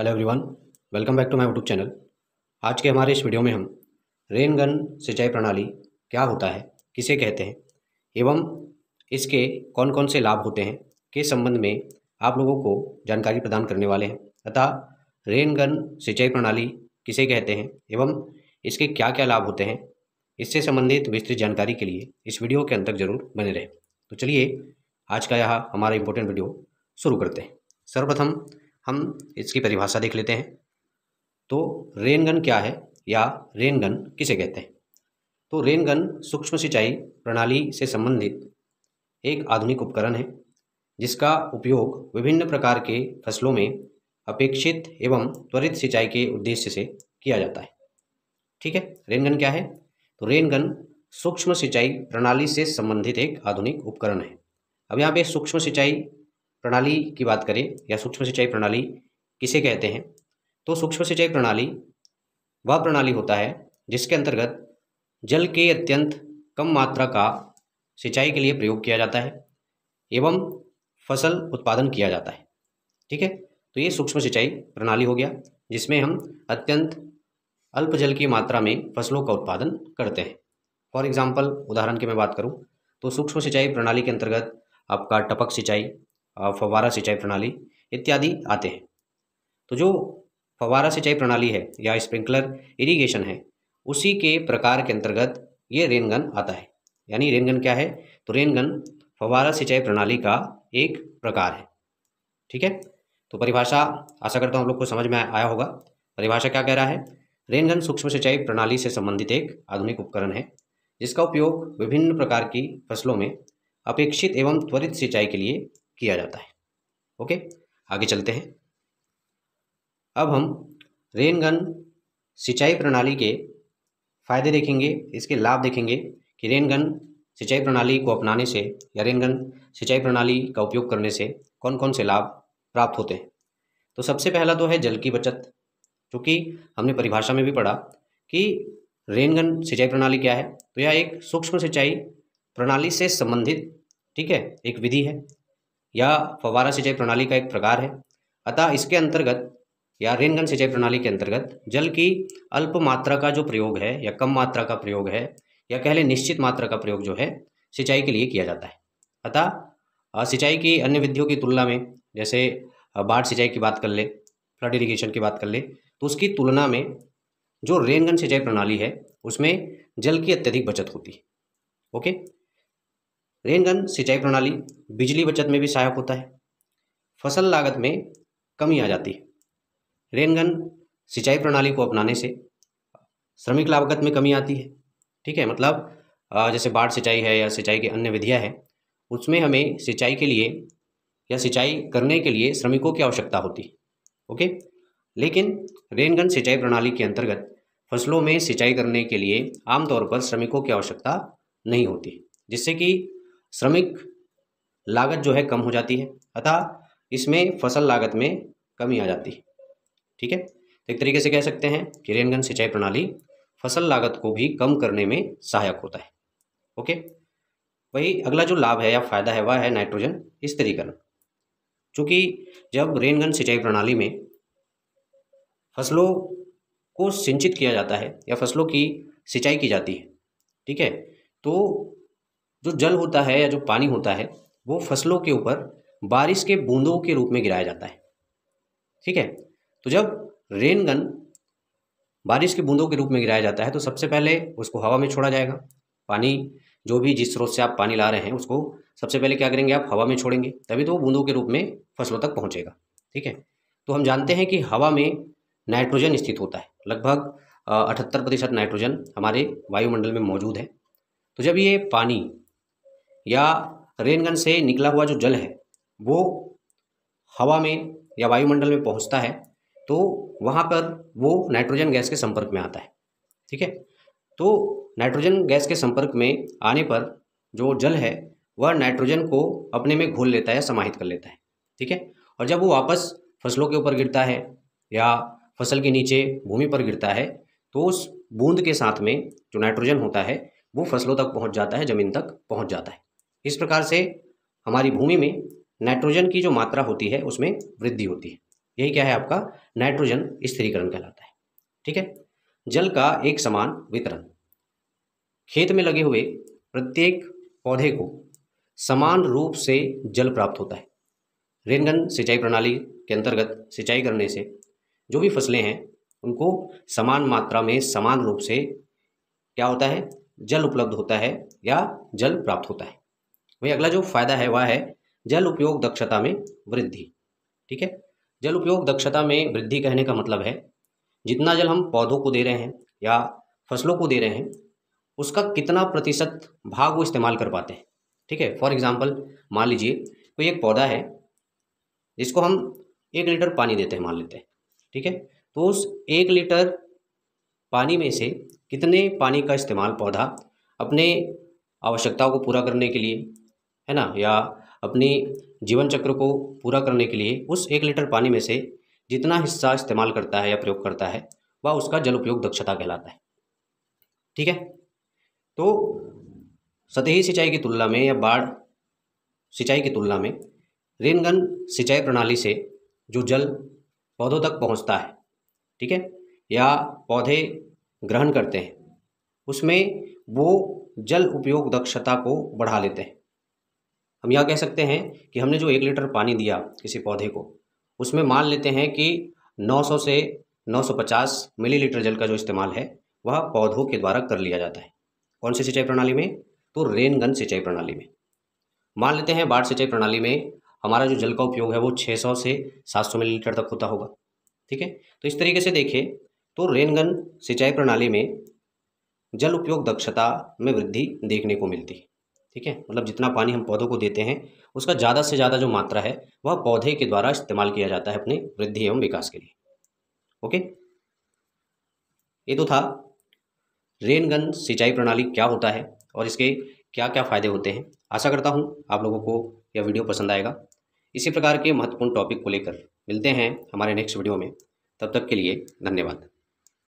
Hello everyone, welcome back to my YouTube channel. आज के हमारे इस वीडियो में हम रेन गन सिंचाई प्रणाली क्या होता है, किसे कहते हैं एवं इसके कौन कौन से लाभ होते हैं के संबंध में आप लोगों को जानकारी प्रदान करने वाले हैं। अतः रेन गन सिंचाई प्रणाली किसे कहते हैं एवं इसके क्या क्या लाभ होते हैं, इससे संबंधित विस्तृत जानकारी के लिए इस वीडियो के अंत तक जरूर बने रहें। तो चलिए आज का यह हमारा इम्पोर्टेंट वीडियो शुरू करते हैं। सर्वप्रथम हम इसकी परिभाषा देख लेते हैं। तो रेन गन क्या है या रेन गन किसे कहते हैं। तो रेन गन सूक्ष्म सिंचाई प्रणाली से संबंधित एक आधुनिक उपकरण है जिसका उपयोग विभिन्न प्रकार के फसलों में अपेक्षित एवं त्वरित सिंचाई के उद्देश्य से किया जाता है। ठीक है, रेन गन क्या है? तो रेन गन सूक्ष्म सिंचाई प्रणाली से संबंधित एक आधुनिक उपकरण है। अब यहाँ पे सूक्ष्म सिंचाई प्रणाली की बात करें या सूक्ष्म सिंचाई प्रणाली किसे कहते हैं, तो सूक्ष्म सिंचाई प्रणाली वह प्रणाली होता है जिसके अंतर्गत जल के अत्यंत कम मात्रा का सिंचाई के लिए प्रयोग किया जाता है एवं फसल उत्पादन किया जाता है। ठीक है, तो ये सूक्ष्म सिंचाई प्रणाली हो गया जिसमें हम अत्यंत अल्प जल की मात्रा में फसलों का उत्पादन करते हैं। फॉर एग्जाम्पल, उदाहरण की मैं बात करूं तो सूक्ष्म सिंचाई प्रणाली के अंतर्गत आपका टपक सिंचाई, फव्वारा सिंचाई प्रणाली इत्यादि आते हैं। तो जो फव्वारा सिंचाई प्रणाली है या स्प्रिंकलर इरिगेशन है, उसी के प्रकार के अंतर्गत ये रेन गन आता है। यानी रेन गन क्या है? तो रेन गन फव्वारा सिंचाई प्रणाली का एक प्रकार है। ठीक है, तो परिभाषा आशा करता हूँ हम लोग को समझ में आया होगा। परिभाषा क्या कह रहा है? रेन गन सूक्ष्म सिंचाई प्रणाली से संबंधित एक आधुनिक उपकरण है जिसका उपयोग विभिन्न प्रकार की फसलों में अपेक्षित एवं त्वरित सिंचाई के लिए किया जाता है। ओके, आगे चलते हैं। अब हम रेन गन सिंचाई प्रणाली के फायदे देखेंगे, इसके लाभ देखेंगे कि रेन गन सिंचाई प्रणाली को अपनाने से या रेन गन सिंचाई प्रणाली का उपयोग करने से कौन कौन से लाभ प्राप्त होते हैं। तो सबसे पहला तो है जल की बचत, क्योंकि हमने परिभाषा में भी पढ़ा कि रेन गन सिंचाई प्रणाली क्या है। तो यह एक सूक्ष्म सिंचाई प्रणाली से संबंधित, ठीक है, एक विधि है या फव्वारा सिंचाई प्रणाली का एक प्रकार है। अतः इसके अंतर्गत या रेन गन सिंचाई प्रणाली के अंतर्गत जल की अल्प मात्रा का जो प्रयोग है या कम मात्रा का प्रयोग है या कह लें निश्चित मात्रा का प्रयोग जो है सिंचाई के लिए किया जाता है। अतः सिंचाई की अन्य विधियों की तुलना में, जैसे बाढ़ सिंचाई की बात कर ले, फ्लड इरिगेशन की बात कर ले, तो उसकी तुलना में जो रेन गन सिंचाई प्रणाली है उसमें जल की अत्यधिक बचत होती है। ओके, रेन गन सिंचाई प्रणाली बिजली बचत में भी सहायक होता है। फसल लागत में कमी आ जाती है। रेन गन सिंचाई प्रणाली को अपनाने से श्रमिक लागत में कमी आती है। ठीक है, मतलब जैसे बाढ़ सिंचाई है या सिंचाई की अन्य विधियां हैं, उसमें हमें सिंचाई के लिए या सिंचाई करने के लिए श्रमिकों की आवश्यकता होती है। ओके, लेकिन रेन गन सिंचाई प्रणाली के अंतर्गत फसलों में सिंचाई करने के लिए आमतौर पर श्रमिकों की आवश्यकता नहीं होती, जिससे कि श्रमिक लागत जो है कम हो जाती है। अतः इसमें फसल लागत में कमी आ जाती है। ठीक है, तो एक तरीके से कह सकते हैं कि रेन गन सिंचाई प्रणाली फसल लागत को भी कम करने में सहायक होता है। ओके, वही अगला जो लाभ है या फायदा है वह है नाइट्रोजन स्थिरीकरण। चूँकि जब रेन गन सिंचाई प्रणाली में फसलों को सिंचित किया जाता है या फसलों की सिंचाई की जाती है, ठीक है, तो जो जल होता है या जो पानी होता है वो फसलों के ऊपर बारिश के बूंदों के रूप में गिराया जाता है। ठीक है, तो जब रेन गन बारिश के बूंदों के रूप में गिराया जाता है तो सबसे पहले उसको हवा में छोड़ा जाएगा। पानी जो भी जिस स्रोत से आप पानी ला रहे हैं उसको सबसे पहले क्या करेंगे, आप हवा में छोड़ेंगे, तभी तो वो बूंदों के रूप में फसलों तक पहुंचेगा। ठीक है, तो हम जानते हैं कि हवा में नाइट्रोजन स्थित होता है। लगभग 78% नाइट्रोजन हमारे वायुमंडल में मौजूद है। तो जब ये पानी या रेन गन से निकला हुआ जो जल है वो हवा में या वायुमंडल में पहुंचता है तो वहाँ पर वो नाइट्रोजन गैस के संपर्क में आता है। ठीक है, तो नाइट्रोजन गैस के संपर्क में आने पर जो जल है वह नाइट्रोजन को अपने में घोल लेता है या समाहित कर लेता है। ठीक है, और जब वो वापस फसलों के ऊपर गिरता है या फसल के नीचे भूमि पर गिरता है तो उस बूंद के साथ में जो नाइट्रोजन होता है वो फसलों तक पहुँच जाता है, जमीन तक पहुँच जाता है। इस प्रकार से हमारी भूमि में नाइट्रोजन की जो मात्रा होती है उसमें वृद्धि होती है। यही क्या है आपका नाइट्रोजन स्थिरीकरण कहलाता है। ठीक है। जल का एक समान वितरण, खेत में लगे हुए प्रत्येक पौधे को समान रूप से जल प्राप्त होता है। रेनगन सिंचाई प्रणाली के अंतर्गत सिंचाई करने से जो भी फसलें हैं उनको समान मात्रा में समान रूप से क्या होता है, जल उपलब्ध होता है या जल प्राप्त होता है। वही अगला जो फायदा है वह है जल उपयोग दक्षता में वृद्धि। ठीक है। जल उपयोग दक्षता में वृद्धि कहने का मतलब है जितना जल हम पौधों को दे रहे हैं या फसलों को दे रहे हैं उसका कितना प्रतिशत भाग वो इस्तेमाल कर पाते हैं। ठीक है। फॉर एग्जांपल मान लीजिए कोई एक पौधा है जिसको हम 1 लीटर पानी देते हैं मान लेते हैं। ठीक है। तो उस 1 लीटर पानी में से कितने पानी का इस्तेमाल पौधा अपने आवश्यकताओं को पूरा करने के लिए, है ना, या अपनी जीवन चक्र को पूरा करने के लिए उस 1 लीटर पानी में से जितना हिस्सा इस्तेमाल करता है या प्रयोग करता है वह उसका जल उपयोग दक्षता कहलाता है। ठीक है। तो सतही सिंचाई की तुलना में या बाढ़ सिंचाई की तुलना में रेनगन सिंचाई प्रणाली से जो जल पौधों तक पहुंचता है, ठीक है, या पौधे ग्रहण करते हैं, उसमें वो जल उपयोग दक्षता को बढ़ा लेते हैं। हम यह कह सकते हैं कि हमने जो 1 लीटर पानी दिया किसी पौधे को, उसमें मान लेते हैं कि 900 से 950 मिलीलीटर जल का जो इस्तेमाल है वह पौधों के द्वारा कर लिया जाता है। कौन सी सिंचाई प्रणाली में? तो रेनगन सिंचाई प्रणाली में। मान लेते हैं बाढ़ सिंचाई प्रणाली में हमारा जो जल का उपयोग है वो 600 से 700 मिलीलीटर तक होता होगा। ठीक है। तो इस तरीके से देखें तो रेनगन सिंचाई प्रणाली में जल उपयोग दक्षता में वृद्धि देखने को मिलती है। ठीक है। मतलब जितना पानी हम पौधों को देते हैं उसका ज़्यादा से ज़्यादा जो मात्रा है वह पौधे के द्वारा इस्तेमाल किया जाता है अपने वृद्धि एवं विकास के लिए। ओके, ये तो था रेनगन सिंचाई प्रणाली क्या होता है और इसके क्या क्या फ़ायदे होते हैं। आशा करता हूँ आप लोगों को यह वीडियो पसंद आएगा। इसी प्रकार के महत्वपूर्ण टॉपिक को लेकर मिलते हैं हमारे नेक्स्ट वीडियो में। तब तक के लिए धन्यवाद।